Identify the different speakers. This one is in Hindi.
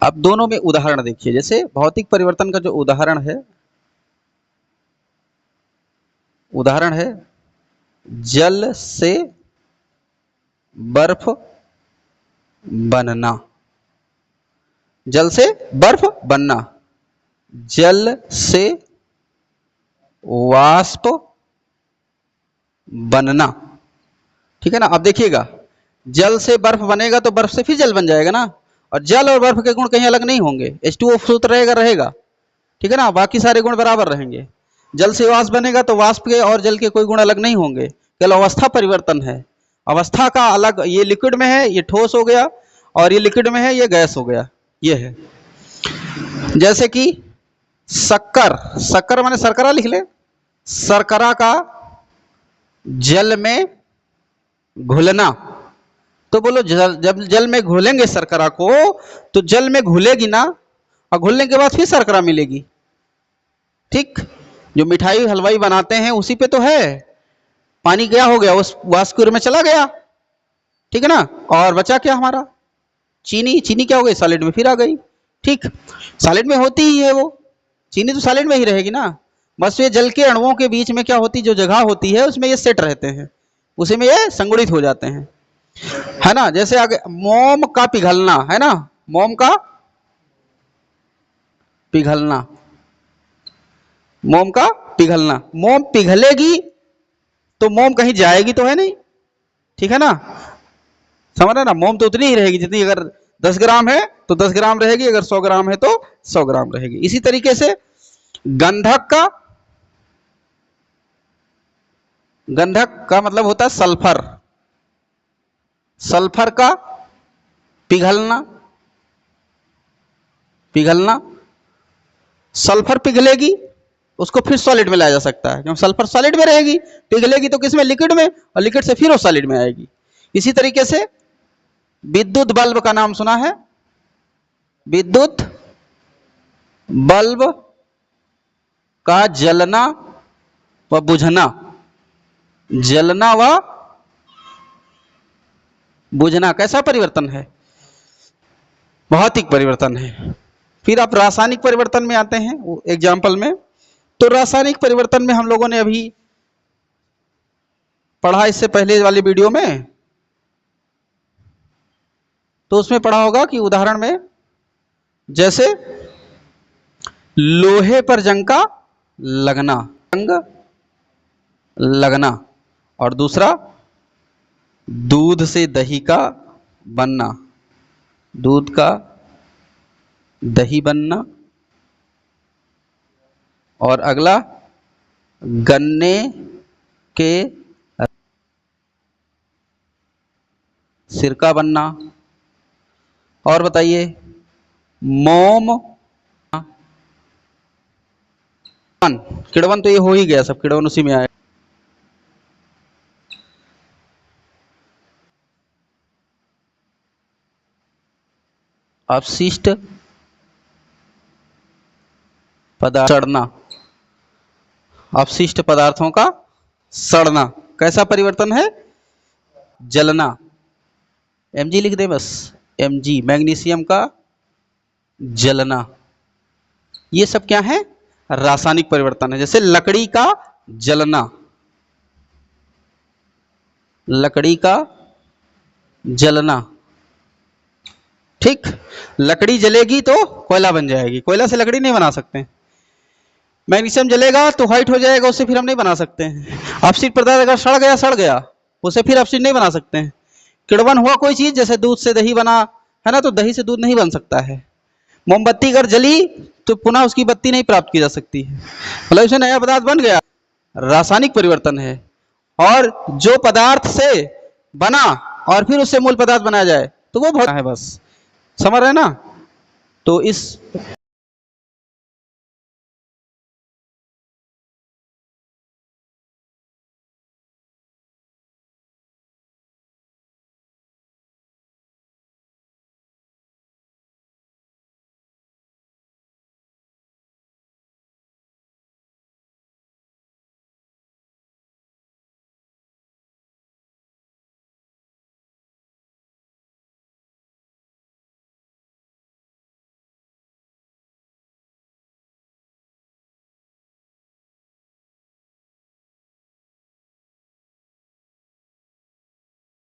Speaker 1: अब दोनों में उदाहरण देखिए। जैसे भौतिक परिवर्तन का जो उदाहरण है जल से बर्फ बनना। जल से बर्फ बनना, जल से वाष्प बनना। ठीक है ना। अब देखिएगा, जल से बर्फ बनेगा तो बर्फ से फिर जल बन जाएगा ना, और जल और बर्फ के गुण कहीं अलग नहीं होंगे। H2O सूत्र रहेगा। ठीक है ना, बाकी सारे गुण बराबर रहेंगे। जल से वाष्प बनेगा तो वाष्प के और जल के कोई गुण अलग नहीं होंगे, केवल अवस्था परिवर्तन है। अवस्था का अलग, ये लिक्विड में है ये ठोस हो गया, और ये लिक्विड में है ये गैस हो गया, ये है। जैसे कि शक्कर माने शर्करा लिख ले। शर्करा का जल में घुलना, तो बोलो जब जल में घोलेंगे शर्करा को तो जल में घुलेगी ना, और घुलने के बाद फिर शर्करा मिलेगी। ठीक, जो मिठाई हलवाई बनाते हैं उसी पे तो है। पानी क्या हो गया, उस वाष्प में चला गया। ठीक है ना, और बचा क्या हमारा चीनी। चीनी क्या हो गई, सॉलिड में फिर आ गई। ठीक, सॉलिड में होती ही है वो चीनी, तो सॉलिड में ही रहेगी ना। बस ये जल के अणुओं के बीच में क्या होती, जो जगह होती है उसमें ये सेट रहते हैं, उसी में ये संगुणित हो जाते हैं, है ना। जैसे आगे मोम का पिघलना, है ना, मोम का पिघलना, मोम का पिघलना। मोम पिघलेगी तो मोम कहीं जाएगी तो है नहीं। ठीक है ना, समझ रहे ना। मोम तो उतनी ही रहेगी जितनी, अगर 10 ग्राम है तो 10 ग्राम रहेगी, अगर 100 ग्राम है तो 100 ग्राम रहेगी। इसी तरीके से गंधक का मतलब होता है सल्फर। सल्फर का पिघलना, सल्फर पिघलेगी उसको फिर सॉलिड में लाया जा सकता है, क्योंकि सल्फर सॉलिड में रहेगी। पिघलेगी तो किसमें, लिक्विड में, और लिक्विड से फिर वो सॉलिड में आएगी। इसी तरीके से विद्युत बल्ब का नाम सुना है। विद्युत बल्ब का जलना व बुझना, जलना व बुझना कैसा परिवर्तन है, भौतिक परिवर्तन है। फिर आप रासायनिक परिवर्तन में आते हैं एग्जाम्पल में। तो रासायनिक परिवर्तन में हम लोगों ने अभी पढ़ा इससे पहले वाली वीडियो में, तो उसमें पढ़ा होगा कि उदाहरण में जैसे लोहे पर जंग का लगना, और दूसरा दूध से दही का बनना, दूध का दही बनना, और अगला गन्ने के सिरका बनना। और बताइए मोम किड़वन, तो ये हो ही गया सब, किड़वन उसी में आया। अपशिष्ट पदार्थ सड़ना, अपशिष्ट पदार्थों का सड़ना कैसा परिवर्तन है, जलना। Mg लिख दे बस, Mg मैग्नीशियम का जलना। ये सब क्या है, रासायनिक परिवर्तन है। जैसे लकड़ी का जलना, लकड़ी का जलना। ठीक, लकड़ी जलेगी तो कोयला बन जाएगी, कोयला से लकड़ी नहीं बना सकते। मैग्नीशियम जलेगा तो व्हाइट हो जाएगा, उससे फिर हम नहीं बना सकते हैं। अपशिष्ट पदार्थ अगर सड़ गया उसे फिर अपशिष्ट नहीं बना सकते हैं। किड़वन हुआ कोई चीज, जैसे दूध से दही बना, है ना, तो दही से दूध नहीं बन सकता है। मोमबत्ती अगर जली तो पुनः उसकी बत्ती नहीं प्राप्त की जा सकती है, मतलब उसे नया पदार्थ बन गया, रासायनिक परिवर्तन है। और जो पदार्थ से बना और फिर उससे मूल पदार्थ बनाया जाए तो वो बहुत है, बस समझ रहे हैं ना। तो इस